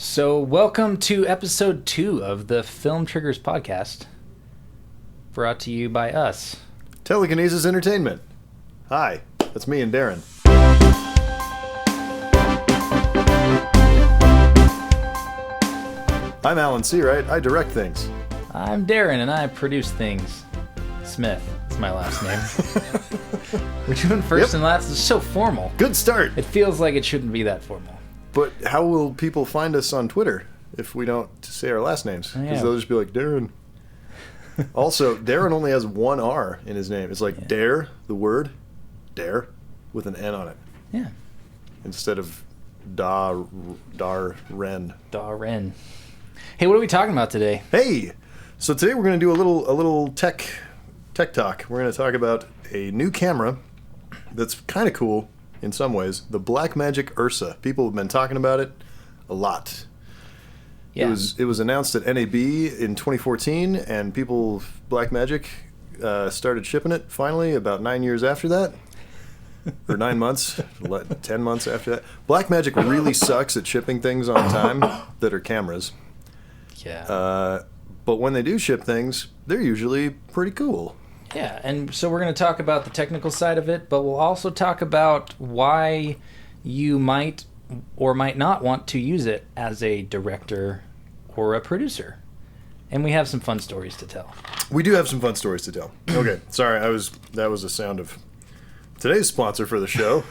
So, welcome to episode 2 of the Film Triggers podcast, brought to you by us. Telekinesis Entertainment. Hi, that's me and Darren. I'm Alan Seawright. I direct things. I'm Darren, and I produce things. Smith is my last name. We're doing first and last. It's so formal. Good start. It feels like it shouldn't be that formal. But how will people find us on Twitter if we don't say our last names? Because they'll just be like, Darren. Also, Darren only has one R in his name. It's like dare, the word, dare, with an N on it. Yeah. Instead of Darren. Darren. Hey, what are we talking about today? Hey! So today we're going to do a little tech talk. We're going to talk about a new camera that's kind of cool in some ways, the Blackmagic Ursa. People have been talking about it a lot. Yeah. It was announced at NAB in 2014, and Blackmagic started shipping it finally about 9 years after that. Or 9 months, 10 months after that. Blackmagic really sucks at shipping things on time that are cameras. Yeah. But when they do ship things, they're usually pretty cool. Yeah, and so we're going to talk about the technical side of it, but we'll also talk about why you might or might not want to use it as a director or a producer. And we have some fun stories to tell. We do have some fun stories to tell. Okay, sorry, that was the sound of today's sponsor for the show,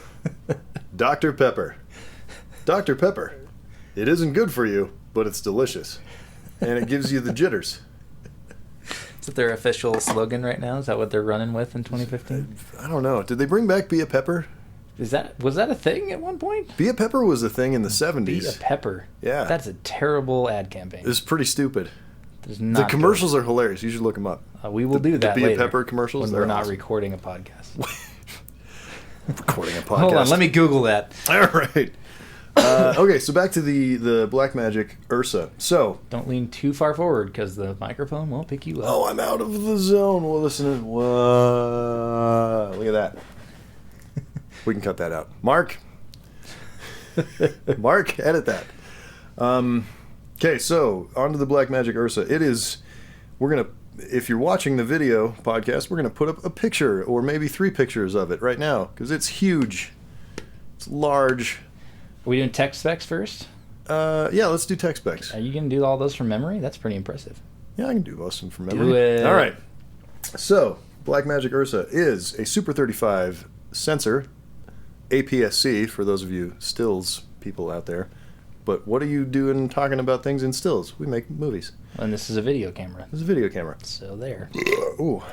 Dr. Pepper. Dr. Pepper. It isn't good for you, but it's delicious. And it gives you the jitters. Is that their official slogan right now? Is that what they're running with in 2015? I don't know. Did they bring back Be a Pepper? Was that a thing at one point? Be a Pepper was a thing in the 70s. Be a Pepper. Yeah. That's a terrible ad campaign. It's pretty stupid. The commercials are hilarious. You should look them up. We will do that the Be later. a Pepper commercials. When we're not awesome. recording a podcast. Recording a podcast. Hold on, let me Google that. All right. Okay, so back to the Blackmagic Ursa. So don't lean too far forward because the microphone won't pick you up. Oh, I'm out of the zone. Well, listen. Whoa, look at that. We can cut that out. Mark, edit that. Okay, so on to the Blackmagic Ursa. If you're watching the video podcast, we're gonna put up a picture or maybe 3 pictures of it right now because it's huge. It's large. Are we doing tech specs first? Yeah, let's do tech specs. Are you going to do all those from memory? That's pretty impressive. Yeah, I can do most of them from memory. Do it. All right. So, Blackmagic Ursa is a Super 35 sensor, APS-C, for those of you stills people out there. But what are you doing talking about things in stills? We make movies. And this is a video camera. This is a video camera. So there. Ooh.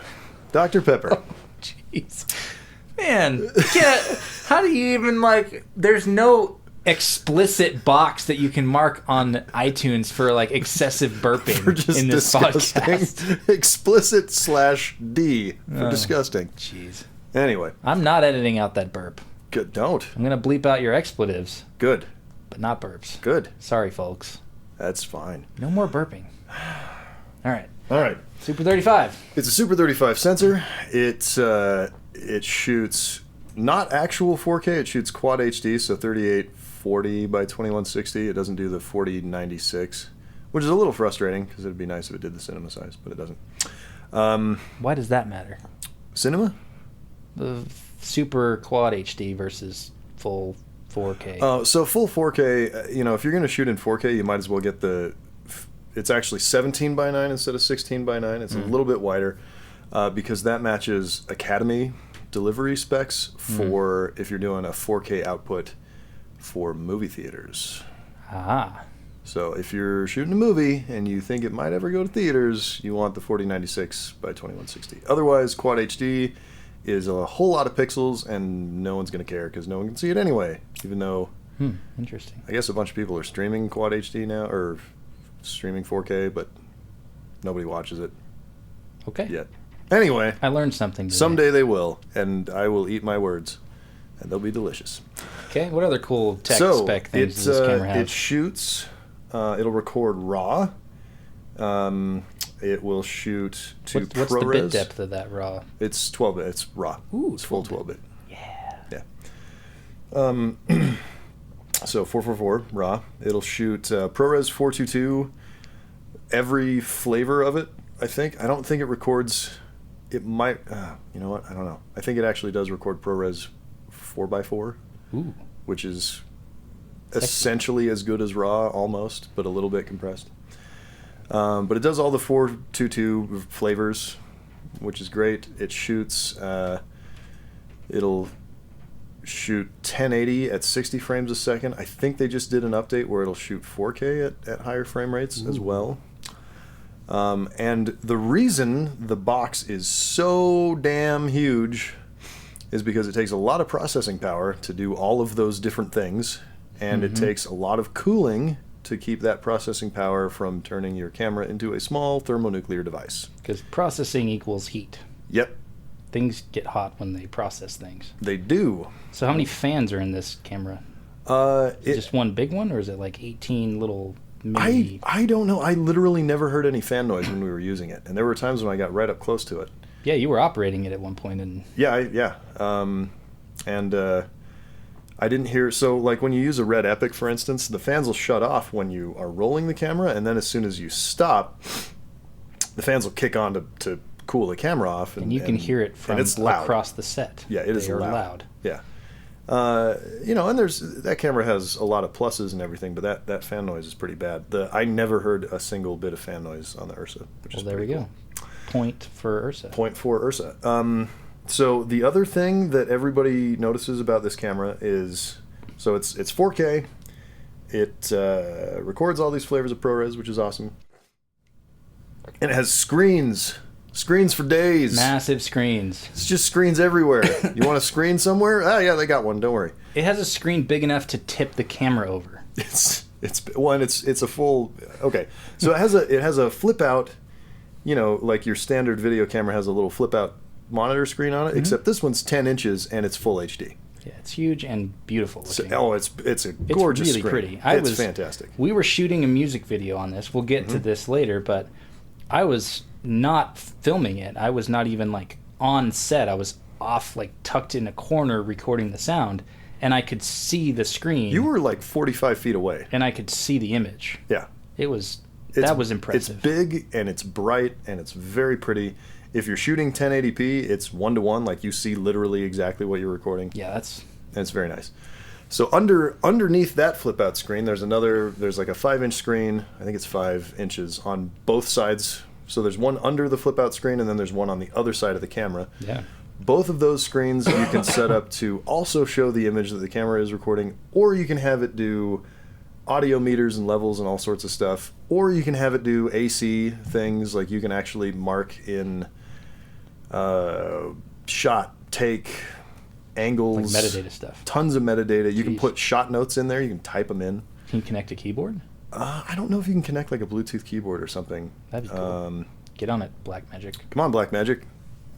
Dr. Pepper. Jeez. Man, how do you even, there's no explicit box that you can mark on iTunes for excessive burping for just in this disgusting. podcast. Explicit /D for disgusting. Jeez. Anyway. I'm not editing out that burp. Good. Don't. I'm going to bleep out your expletives. Good. But not burps. Good. Sorry, folks. That's fine. No more burping. All right. Super 35. It's a Super 35 sensor. It shoots not actual 4K. It shoots quad HD, so 3840 by 2160. It doesn't do the 4096, which is a little frustrating because it'd be nice if it did the cinema size, but it doesn't. Why does that matter? Cinema? The super quad HD versus full 4K. So full 4K, if you're going to shoot in 4K, you might as well get it's actually 17 by 9 instead of 16 by 9. It's a little bit wider because that matches Academy delivery specs for if you're doing a 4K output for movie theaters. Ah. So if you're shooting a movie and you think it might ever go to theaters, you want the 4096 by 2160. Otherwise, Quad HD is a whole lot of pixels, and no one's going to care because no one can see it anyway, even though Interesting. I guess a bunch of people are streaming Quad HD now, or streaming 4K, but nobody watches it yet. Anyway, I learned something today. Someday they will, and I will eat my words, and they'll be delicious. Okay, what other cool tech spec things does this camera have? It shoots, it'll record RAW. It will shoot to ProRes. What's the bit depth of that RAW? It's 12-bit. It's RAW. Ooh, it's full 12-bit. Yeah. Yeah. So 444 RAW. It'll shoot ProRes 422, every flavor of it, I think. I don't think it records. It might. You know what? I don't know. I think it actually does record ProRes 4x4, Ooh. which is essentially as good as RAW, almost, but a little bit compressed. But it does all the 422 flavors, which is great. It shoots. It'll shoot 1080 at 60 frames a second. I think they just did an update where it'll shoot 4K at higher frame rates as well. And the reason the box is so damn huge is because it takes a lot of processing power to do all of those different things, and it takes a lot of cooling to keep that processing power from turning your camera into a small thermonuclear device. Because processing equals heat. Yep, Things get hot when they process things. they do. So how many fans are in this camera? Just one big one, or is it like 18 little mini? I don't know. I literally never heard any fan noise when we were using it, and there were times when I got right up close to it. Yeah, you were operating it at one point, and Yeah. I didn't hear. So, like when you use a Red Epic, for instance, the fans will shut off when you are rolling the camera, and then as soon as you stop, the fans will kick on to cool the camera off. and you can hear it from it's loud. across the set. Yeah, it is They are loud. Yeah. And there's that camera has a lot of pluses and everything, but that fan noise is pretty bad. I never heard a single bit of fan noise on the Ursa, which Well, is there we pretty go. Point for Ursa. Point for Ursa. So the other thing that everybody notices about this camera is, so it's 4K. It records all these flavors of ProRes, which is awesome. And it has screens for days. Massive screens. It's just screens everywhere. You want a screen somewhere? Ah, yeah, they got one. Don't worry. It has a screen big enough to tip the camera over. It's a full. Okay, so it has a flip out. Like your standard video camera has a little flip out monitor screen on it, except this one's 10 inches and it's full HD. Yeah, it's huge and beautiful looking. It's a gorgeous really screen. pretty. It's fantastic. We were shooting a music video on this. We'll get to this later, but I was not filming it. I was not even like on set. I was off, like tucked in a corner recording the sound, and I could see the screen. You were like 45 feet away. And I could see the image. Yeah. That was impressive. It's big and it's bright and it's very pretty. If you're shooting 1080p, it's 1:1, like you see literally exactly what you're recording. Yeah, And it's very nice. So underneath that flip out screen, there's like a 5-inch screen. I think it's 5 inches on both sides. So there's one under the flip out screen, and then there's one on the other side of the camera. Yeah. Both of those screens you can set up to also show the image that the camera is recording, or you can have it do audio meters and levels and all sorts of stuff, or you can have it do AC things, like you can actually mark in shot, take, angles, Like metadata stuff. tons of metadata. You can Jeez. put shot notes in there. You can type them in. Can you connect a keyboard? I don't know if you can connect like a Bluetooth keyboard or something. That'd be cool. Get on it, Blackmagic. Come on, Blackmagic.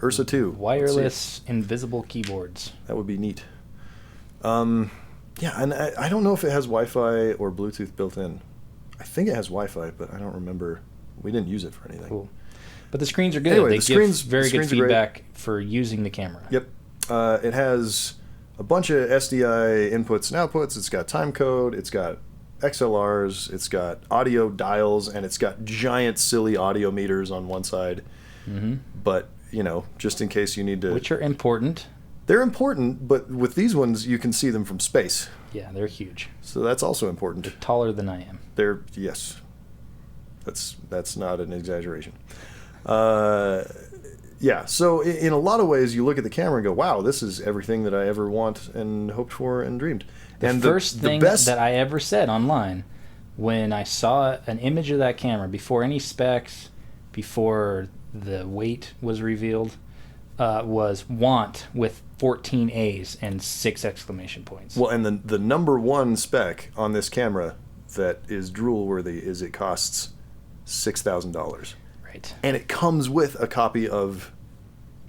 Ursa 2. Let's see it. Wireless invisible keyboards. That would be neat. Yeah, and I don't know if it has Wi-Fi or Bluetooth built in. I think it has Wi-Fi, but I don't remember. We didn't use it for anything. Cool. But the screens are good. Anyway, They the screens- give very the good screens are great. feedback for using the camera. Yep. It has a bunch of SDI inputs and outputs. It's got time code. It's got XLRs. It's got audio dials, and it's got giant, silly audio meters on one side. Mm-hmm. But, just in case you need to... Which are important. They're important, but with these ones, you can see them from space. Yeah, they're huge. So that's also important. They're taller than I am. Yes. That's not an exaggeration. Yeah, so in a lot of ways, you look at the camera and go, wow, this is everything that I ever want and hoped for and dreamed. The first thing that I ever said online when I saw an image of that camera, before any specs, before the weight was revealed, was want with 14 A's and 6 exclamation points. Well, and the number one spec on this camera that is drool worthy is it costs $6,000. Right. And it comes with a copy of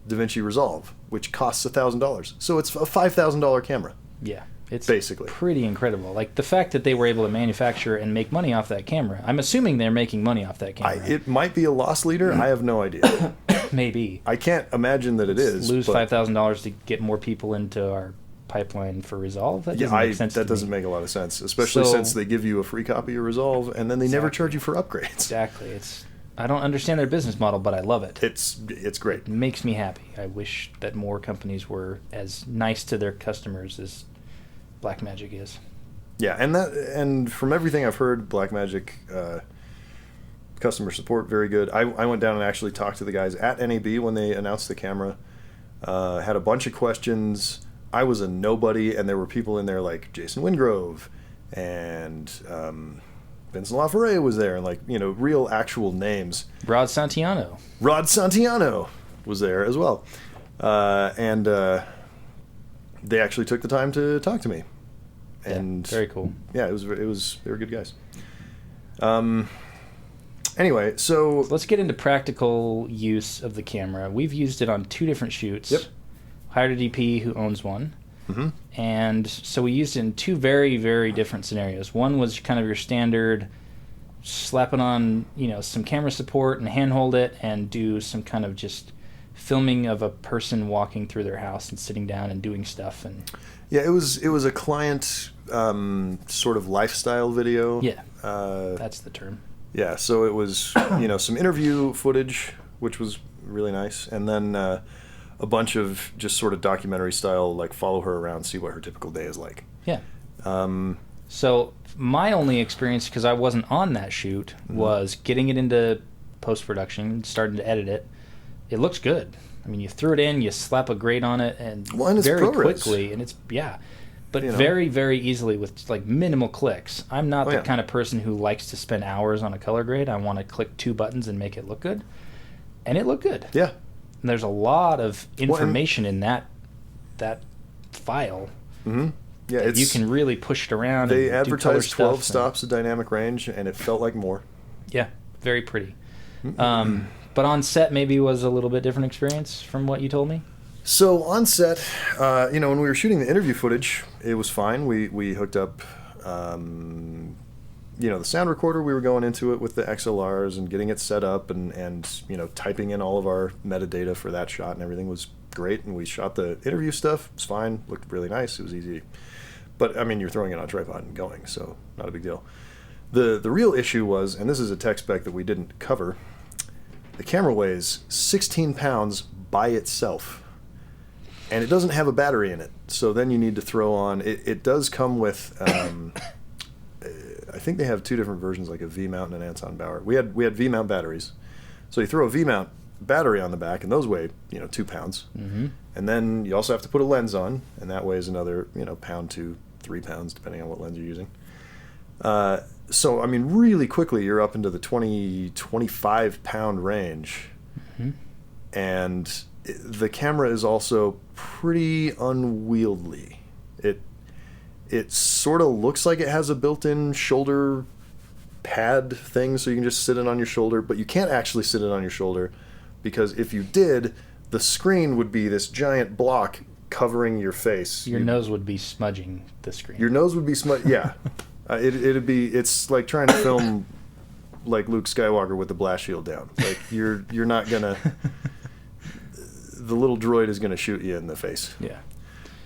DaVinci Resolve, which costs $1,000. So it's a $5,000 camera. Yeah. It's basically pretty incredible. Like the fact that they were able to manufacture and make money off that camera. I'm assuming they're making money off that camera. It might be a loss leader. I have no idea. Maybe. I can't imagine that it is. Lose but $5,000 to get more people into our pipeline for Resolve. That Yeah, doesn't make sense. that to doesn't me. make a lot of sense, especially So- since they give you a free copy of Resolve and then they never Exactly. charge you for upgrades. Exactly. I don't understand their business model, but I love it. It's great. It makes me happy. I wish that more companies were as nice to their customers as Blackmagic is. Yeah, and from everything I've heard, Blackmagic customer support very good. I went down and actually talked to the guys at NAB when they announced the camera. Had a bunch of questions. I was a nobody, and there were people in there like Jason Wingrove and Vincent LaFerre was there, and like, you know, real actual names. Rod Santiano. Rod Santiano was there as well, and they actually took the time to talk to me. And very cool. Yeah, they were good guys. Anyway, so Let's get into practical use of the camera. We've used it on 2 different shoots. Yep. Hired a DP who owns one. Mhm. And so we used it in 2 very, very different scenarios. One was kind of your standard slap it on, you know, some camera support and handhold it and do some kind of just filming of a person walking through their house and sitting down and doing stuff. And yeah, it was a client sort of lifestyle video. yeah, Uh, that's the term. yeah, so it was, you know, some interview footage, which was really nice, and then a bunch of just sort of documentary style, like follow her around, see what her typical day is like. Yeah. Um, So my only experience, because I wasn't on that shoot, was getting it into post-production, starting to edit it. It looks good. I mean, you threw it in, you slap a grade on it, and Well, and it's very ProRes. quickly, and it's, yeah, but You know. very, very easily with like minimal clicks. I'm not Oh, the yeah. kind of person who likes to spend hours on a color grade. I want to click 2 buttons and make it look good. And it looked good. yeah, And there's a lot of and- information in that file. hmm yeah, that it's you can really push it around. they and do color advertised 12 stuff and- stops of dynamic range, and it felt like more. Yeah, very pretty. But on set maybe was a little bit different experience from what you told me. So on set, you know, when we were shooting the interview footage, it was fine. We hooked up, you know, the sound recorder. We were going into it with the XLRs and getting it set up, and you know, typing in all of our metadata for that shot, and everything was great. And we shot the interview stuff. It was fine. Looked really nice. It was easy. But I mean, you're throwing it on a tripod and going, so not a big deal. The real issue was, and this is a tech spec that we didn't cover, the camera weighs 16 pounds by itself. And it doesn't have a battery in it. So then you need to throw on, it does come with, I think they have 2 different versions, like a V-mount and an Anton Bauer. We had V-mount batteries. So you throw a V-mount battery on the back, and those weigh, you know, 2 pounds. Mm-hmm. And then you also have to put a lens on, and that weighs another, you know, pound to 3 pounds, depending on what lens you're using. So, I mean, really quickly, you're up into the 25 pound range. Mm-hmm. And the camera is also pretty unwieldy. It sort of looks like it has a built-in shoulder pad thing, so you can just sit it on your shoulder, but you can't actually sit it on your shoulder, because if you did, the screen would be this giant block covering your face. Your nose would be smudging the screen. Your nose would be yeah. It'd be, it's like trying to film like Luke Skywalker with the blast shield down. Like you're not gonna, the little droid is gonna shoot you in the face. Yeah.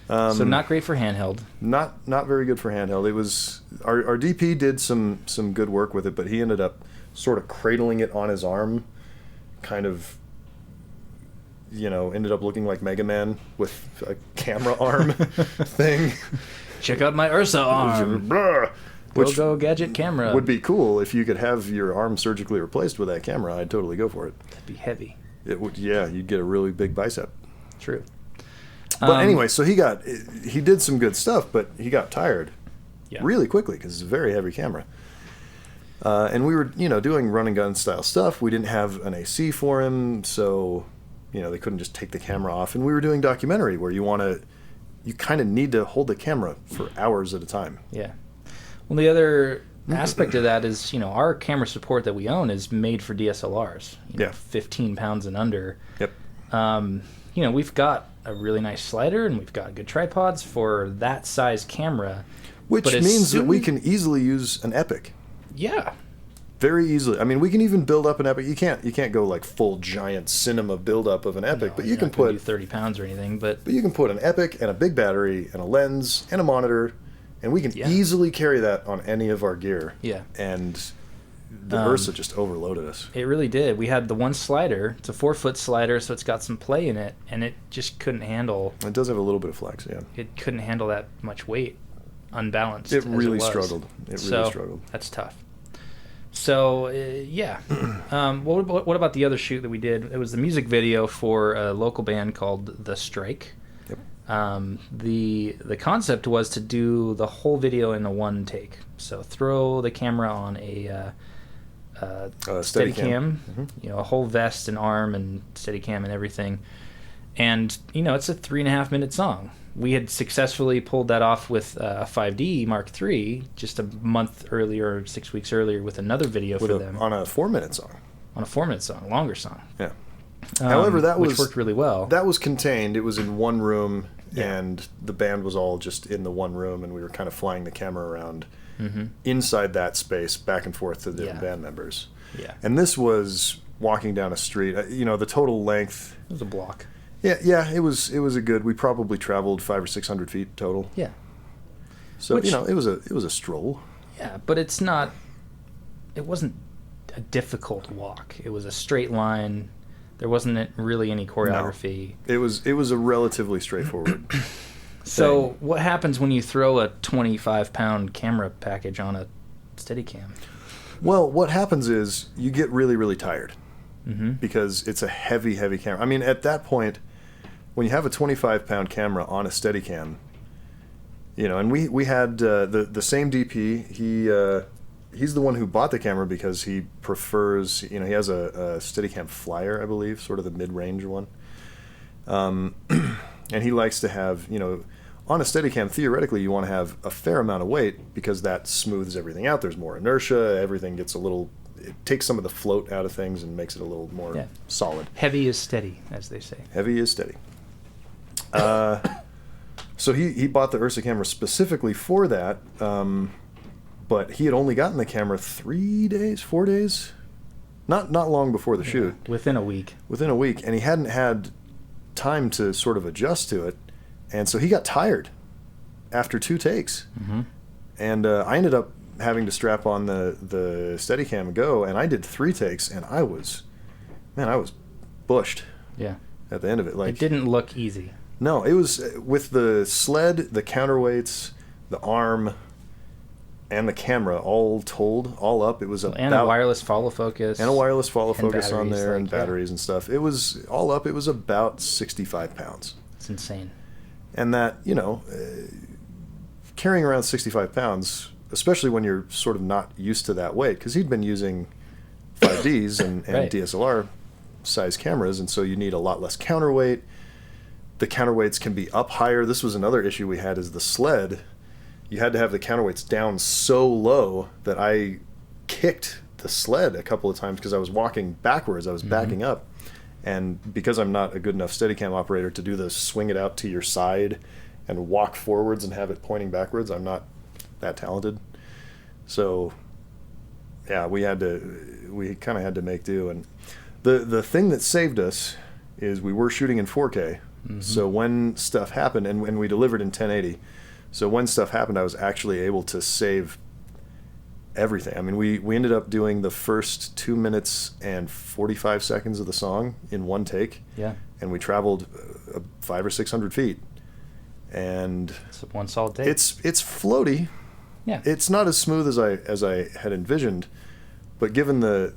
So not great for handheld. Not very good for handheld. It was our DP did some good work with it, but he ended up sort of cradling it on his arm, kind of, you know, ended up looking like Mega Man with a camera arm thing. Check out my Ursa arm. Blah. Which Go gadget camera. would be cool if you could have your arm surgically replaced with that camera. I'd totally go for it. That'd be heavy. It would, yeah, you'd get a really big bicep. True. But anyway, so he did some good stuff, but he got tired Yeah. really quickly because it's a very heavy camera. And we were, you know, doing run and gun style stuff. We didn't have an AC for him, so, you know, they couldn't just take the camera off. And we were doing documentary where you kind of need to hold the camera for hours at a time. Yeah. Well, the other aspect of that is, you know, our camera support that we own is made for DSLRs. You know, Yeah. 15 pounds and under. Yep. You know, we've got a really nice slider and we've got good tripods for that size camera. Which But as means that we soon- can easily use an Epic. Yeah. very easily. I mean, we can even build up an epic. You can't go like full giant cinema build up of an epic, No, but you you're can not gonna do put 30 pounds or anything. But you can put an epic and a big battery and a lens and a monitor, and we can Yeah. easily carry that on any of our gear. yeah, And the Um, Ursa just overloaded us. it really did. We had the one slider. It's a 4-foot slider, so it's got some play in it, and it just couldn't handle. It does have a little bit of flex, yeah. It couldn't handle that much weight, unbalanced. It as really was. struggled. It really So, struggled. That's tough. So yeah, what about the other shoot that we did? It was the music video for a local band called The Strike. Yep. The concept was to do the whole video in a one take. So throw the camera on a steady cam, Mhm. a whole vest and arm and steady cam and everything. And it's a 3.5 minute song. We had successfully pulled that off with a 5D Mark III just a month earlier, 6 weeks earlier, with another video for them On a 4-minute song. on a 4-minute song, longer song. Yeah. However, that which was worked really well. That was contained. It was in one room, Yeah. and the band was all just in the one room, and we were kind of flying the camera around Mm-hmm. inside that space, back and forth to the different Yeah. band members. Yeah, And this was walking down a street. The total length. it was a block. Yeah, it was a good. We probably traveled 500 or 600 feet total. Yeah, So Which- it was a stroll. yeah, but it wasn't a difficult walk. It was a straight line. There wasn't really any choreography. It was a relatively straightforward. So thing. what happens when you throw a 25-pound camera package on a Steadicam? Well, what happens is you get really, really tired Mm-hmm. because it's a heavy, heavy camera. I mean, at that point, when you have a 25-pound camera on a Steadicam, and we had the same DP. He's the one who bought the camera because he prefers. He has a Steadicam Flyer, I believe, sort of the mid-range one. And he likes to have, on a Steadicam, theoretically, you want to have a fair amount of weight because that smooths everything out. There's more inertia. Everything gets it takes some of the float out of things and makes it a little more Yeah. solid. Heavy is steady, as they say. Heavy is steady. So he bought the Ursa camera specifically for that, but he had only gotten the camera 3 days, 4 days, not long before the shoot, Within a week. within a week, and he hadn't had time to sort of adjust to it, and so he got tired after 2 takes, Mm-hmm. and I ended up having to strap on the Steadicam and go, and I did 3 takes, and I was bushed Yeah. at the end of it. Like It didn't look easy. no, it was with the sled, the counterweights, the arm, and the camera all told, all up. It was And a wireless follow focus. and a wireless follow and focus on batteries, there and like, yeah. batteries and stuff. It was all up. It was about 65 pounds, It's insane. and that carrying around 65 pounds, especially when you're sort of not used to that weight, because he'd been using 5Ds and Right. DSLR size cameras, and so you need a lot less counterweight. The counterweights can be up higher. This was another issue we had, is the sled. You had to have the counterweights down so low that I kicked the sled a couple of times because I was walking backwards. I was backing up. And because I'm not a good enough Steadicam operator to do the swing it out to your side and walk forwards and have it pointing backwards, I'm not that talented. So yeah, we kind of had to make do. And the thing that saved us is we were shooting in 4K. So when stuff happened, and we delivered in 1080, so when stuff happened, I was actually able to save everything. I mean, we ended up doing the first 2 minutes and 45 seconds of the song in one take, Yeah. and we traveled 500 or 600 feet. And It's one solid take. it's floaty. yeah. It's not as smooth as I had envisioned, but given the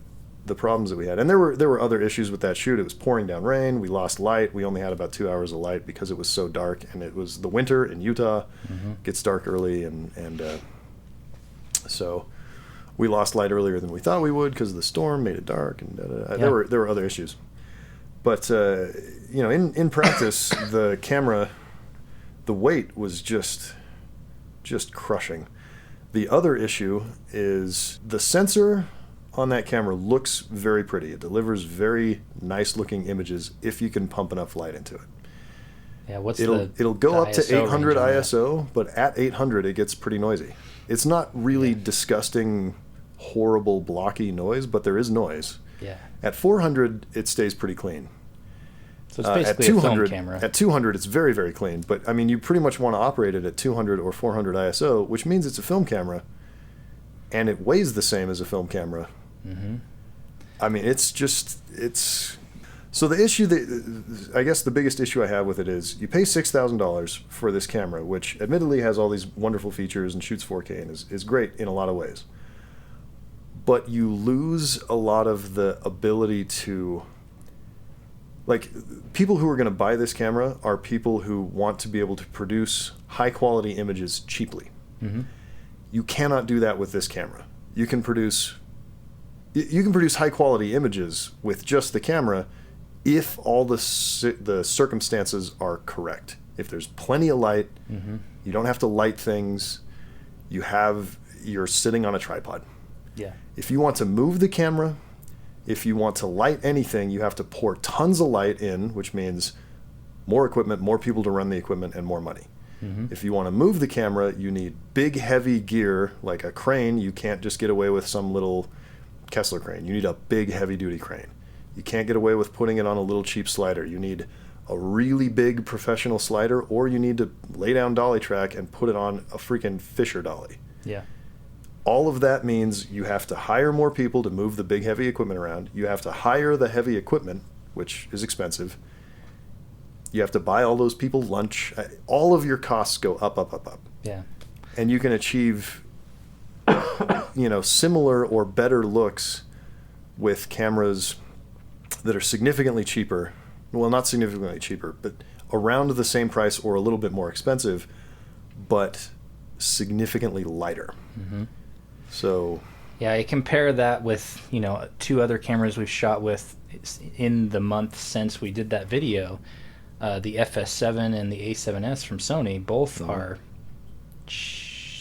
problems that we had, and there were other issues with that shoot. It was pouring down rain. We lost light. We only had about 2 hours of light because it was so dark, and it was the winter in Utah. Gets dark early, and so we lost light earlier than we thought we would because the storm made it dark, and there were other issues. But in practice, the camera, the weight was just crushing. The other issue is the sensor on that camera looks very pretty. It delivers very nice looking images if you can pump enough light into it. Yeah. What's It'll go the up to ISO 800 range on that? ISO, but at 800 it gets pretty noisy. It's not really disgusting horrible blocky noise, but there is noise. Yeah. At 400, it stays pretty clean. So it's basically a film camera. At 200, it's very, very clean. But I mean, you pretty much want to operate it at 200 or 400 ISO, which means it's a film camera, and it weighs the same as a film camera. Mm-hmm. I mean, it's so the issue that I guess the biggest issue I have with it is you pay $6,000 for this camera, which admittedly has all these wonderful features and shoots 4K and is great in a lot of ways. But you lose a lot of the ability to, like, people who are going to buy this camera are people who want to be able to produce high quality images cheaply. Mm-hmm. You cannot do that with this camera. You can produce high quality images with just the camera if all the circumstances are correct. If there's plenty of light, mm-hmm. you don't have to light things, you're sitting on a tripod. Yeah. If you want to move the camera, if you want to light anything, you have to pour tons of light in, which means more equipment, more people to run the equipment, and more money. Mm-hmm. If you want to move the camera, you need big, heavy gear like a crane. You can't just get away with some little Kessler crane. You need a big, heavy-duty crane. You can't get away with putting it on a little cheap slider. You need a really big professional slider, or you need to lay down dolly track and put it on a freaking Fisher dolly. Yeah. All of that means you have to hire more people to move the big, heavy equipment around. You have to hire the heavy equipment, which is expensive. You have to buy all those people lunch. All of your costs go up, up, up, up. Yeah. And you can achieve, similar or better looks with cameras that are significantly cheaper. Well, not significantly cheaper, but around the same price or a little bit more expensive, but significantly lighter. Mm-hmm. So yeah, I compare that with, two other cameras we've shot with in the month since we did that video. The FS7 and the A7S from Sony both are...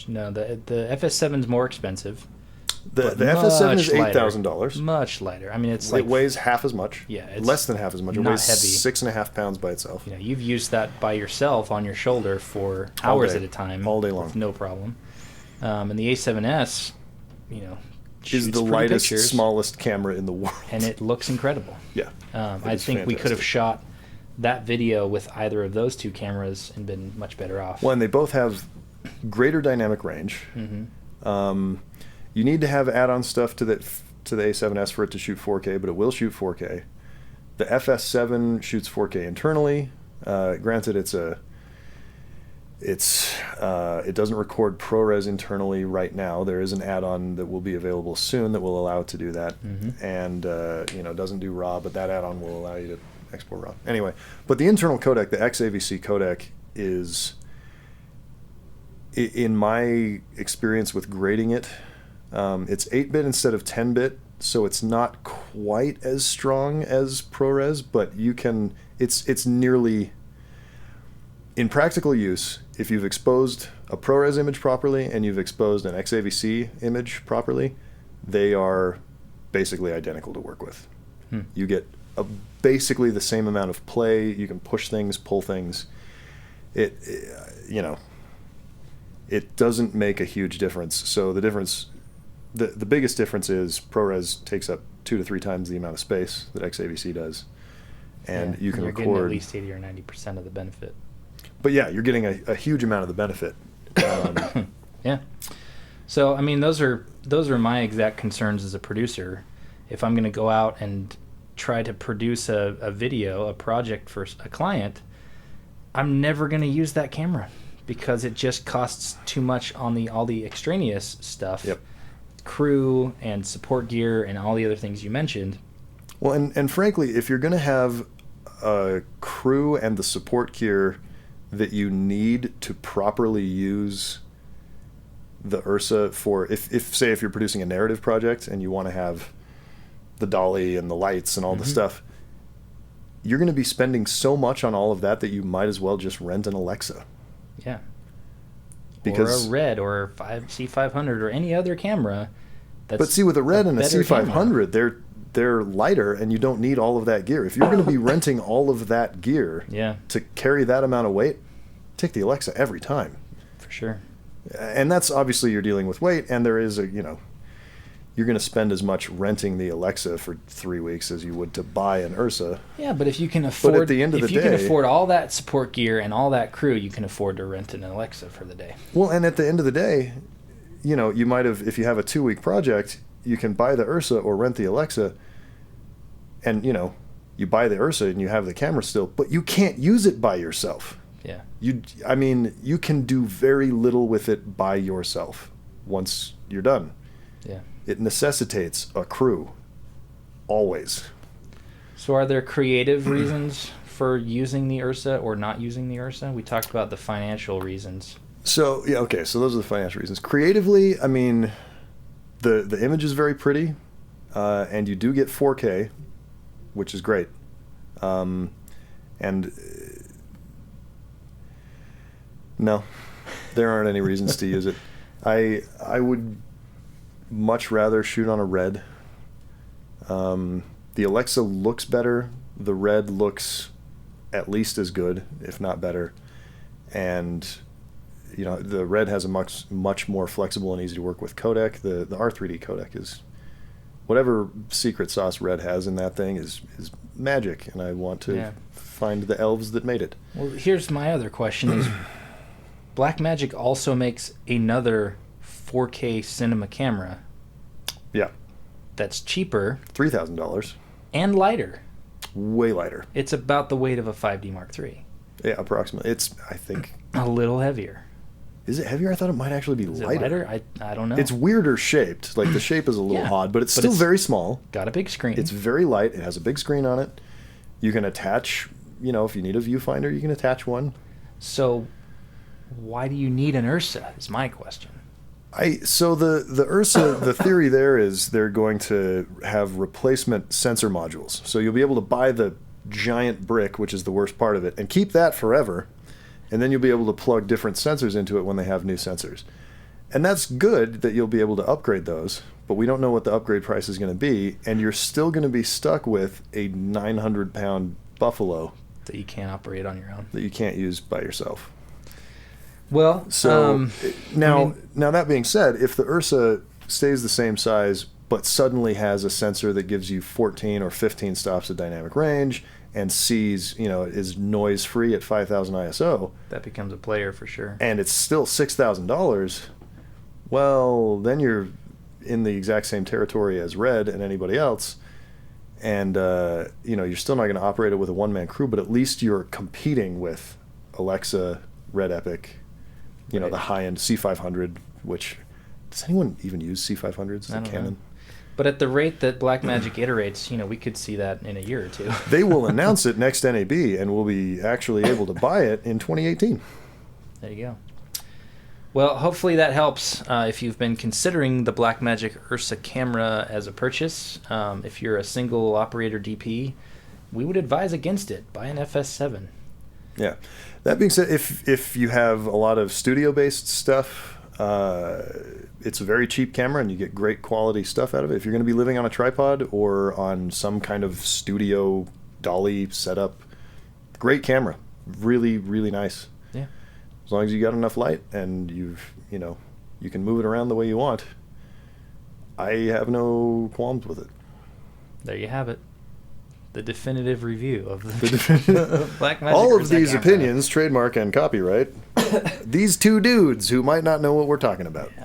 No, the FS7 is more expensive. The FS7 is $8,000. Much lighter. I mean, it weighs half as much. Yeah, it's less than half as much. It not weighs heavy. 6.5 pounds by itself. You've used that by yourself on your shoulder for hours at a time, all day long, with no problem. And the A7S, is the lightest, smallest camera in the world, and it looks incredible. Yeah, I think we could have shot that video with either of those two cameras and been much better off. Well, and they both have greater dynamic range. Mm-hmm. You need to have add-on stuff to the A7S for it to shoot 4K, but it will shoot 4K. The FS7 shoots 4K internally. Granted, it doesn't record ProRes internally right now. There is an add-on that will be available soon that will allow it to do that, mm-hmm. and doesn't do RAW, but that add-on will allow you to export RAW. Anyway, but the internal codec, the XAVC codec, is, in my experience with grading it, it's 8-bit instead of 10-bit, so it's not quite as strong as ProRes, but it's nearly, in practical use, if you've exposed a ProRes image properly and you've exposed an XAVC image properly, they are basically identical to work with. You get basically the same amount of play. You can push things, pull things. It doesn't make a huge difference. So the difference, the biggest difference is ProRes takes up 2 to 3 times the amount of space that XAVC does, and you can you're record getting at least 80 or 90% of the benefit. But yeah, you're getting a huge amount of the benefit. Yeah. So I mean, those are my exact concerns as a producer. If I'm going to go out and try to produce a video, a project for a client, I'm never going to use that camera because it just costs too much on all the extraneous stuff. Yep. Crew and support gear and all the other things you mentioned. Well, and frankly, if you're going to have a crew and the support gear that you need to properly use the Ursa for, if you're producing a narrative project and you want to have the dolly and the lights and all mm-hmm. the stuff, you're going to be spending so much on all of that that you might as well just rent an Alexa. Yeah. Because, or a Red or C500 or any other camera. But see, with a Red and a C500, camera. they're lighter and you don't need all of that gear. If you're going to be renting all of that gear to carry that amount of weight, take the Alexa every time. For sure. And that's obviously you're dealing with weight, and there is you're going to spend as much renting the Alexa for 3 weeks as you would to buy an Ursa. Yeah, but if you can afford, the end of if the you can day- afford all that support gear and all that crew, you can afford to rent an Alexa for the day. Well, and at the end of the day, you know, you might have, if you have a 2-week project, you can buy the Ursa or rent the Alexa, and, you know, you buy the Ursa and you have the camera still, but you can't use it by yourself. Yeah. I mean, you can do very little with it by yourself once you're done. Yeah. It necessitates a crew, always. So are there creative reasons for using the Ursa or not using the Ursa? We talked about the financial reasons. So, yeah, okay, so those are the financial reasons. Creatively, I mean, the image is very pretty, and you do get 4K, which is great. No, there aren't any reasons to use it. I would much rather shoot on a Red. The Alexa looks better. The Red looks at least as good, if not better. And you know, the Red has a much more flexible and easy to work with codec. The R3D codec is whatever secret sauce Red has in that thing is magic, and I want to find the elves that made it. Well, here's my other question: is Blackmagic also makes another 4K cinema camera? Yeah, that's cheaper, $3,000, and lighter. Way lighter. It's about the weight of a 5D Mark III. Yeah, approximately. It's, I think, a little heavier. Is it heavier? I thought it might actually be Is lighter. it lighter? I don't know. It's weirder shaped. Like the shape is a little Yeah, odd, but it's but still it's very small. got a big screen. It's very light. It has a big screen on it. You can attach, you know, if you need a viewfinder, you can attach one. So why do you need an Ursa is my question. So the Ursa, the theory there is they're going to have replacement sensor modules. So you'll be able to buy the giant brick, which is the worst part of it, and keep that forever. And then you'll be able to plug different sensors into it when they have new sensors. And that's good that you'll be able to upgrade those, but we don't know what the upgrade price is going to be, and you're still going to be stuck with a 900-pound Buffalo that you can't operate on your own. that you can't use by yourself. Well, So now that being said, if the Ursa stays the same size but suddenly has a sensor that gives you 14 or 15 stops of dynamic range and sees, you know, is noise free at 5,000 ISO, that becomes a player for sure. and it's still $6,000, well, then you're in the exact same territory as Red and anybody else, and you know, you're still not going to operate it with a one-man crew, but at least you're competing with Alexa, Red Epic, you know, Right. the high-end C500, which, does anyone even use C500s? I don't The Canon? know. But at the rate that Blackmagic iterates, you know, we could see that in a year or two. They will announce it next NAB, and we'll be actually able to buy it in 2018. There you go. Well, hopefully that helps if you've been considering the Blackmagic Ursa camera as a purchase. If you're a single operator DP, we would advise against it. Buy an FS7. Yeah. That being said, if you have a lot of studio-based stuff, it's a very cheap camera and you get great quality stuff out of it. If you're going to be living on a tripod or on some kind of studio dolly setup, great camera. Really, really nice. Yeah. As long as you got enough light and you can move it around the way you want, I have no qualms with it. There you have it. The definitive review of the Blackmagic All of Ursa these camera. opinions, trademark and copyright, these two dudes who might not know what we're talking about. Yeah.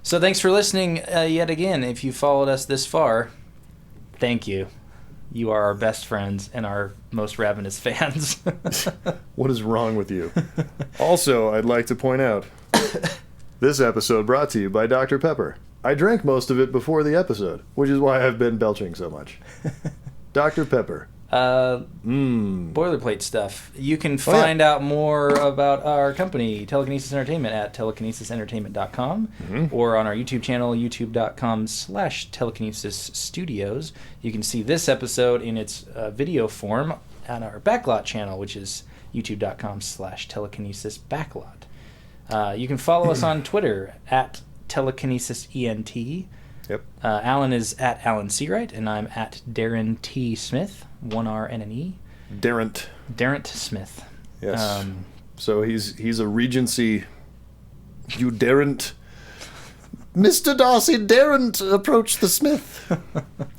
So thanks for listening yet again. If you followed us this far, thank you. You are our best friends and our most ravenous fans. What is wrong with you? Also, I'd like to point out, this episode brought to you by Dr. Pepper. I drank most of it before the episode, which is why I've been belching so much. Dr. Pepper. Boilerplate stuff. You can find out more about our company, Telekinesis Entertainment, at telekinesisentertainment.com or on our YouTube channel, youtube.com/telekinesis studios. You can see this episode in its video form on our Backlot channel, which is youtube.com/telekinesis backlot. You can follow us on Twitter at telekinesisent. Yep. Alan is at Alan Seawright, and I'm at Darren T. Smith, 1 R and an E. Darrent. Darrent Smith. Yes. So he's a Regency. You Darrent. Mr. Darcy daren't approach the smith.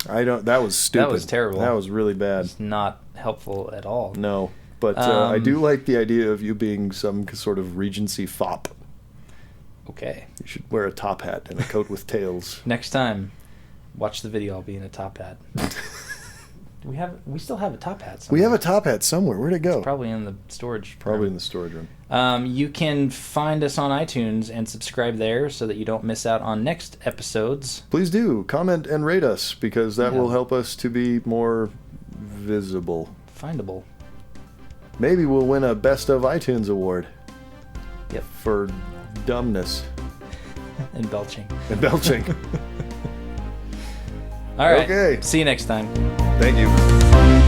That was stupid. That was terrible. That was really bad. It's not helpful at all. No, but I do like the idea of you being some sort of Regency fop. Okay. You should wear a top hat and a coat with tails. Next time, watch the video. I'll be in a top hat. We still have a top hat somewhere. We have a top hat somewhere. Where'd it go? It's probably in the storage Probably room. in the storage room. You can find us on iTunes and subscribe there so that you don't miss out on next episodes. Please do comment and rate us because that Yeah. will help us to be more visible. Findable. Maybe we'll win a Best of iTunes award Yep. for dumbness And belching. and belching. All right. Okay. See you next time. Thank you.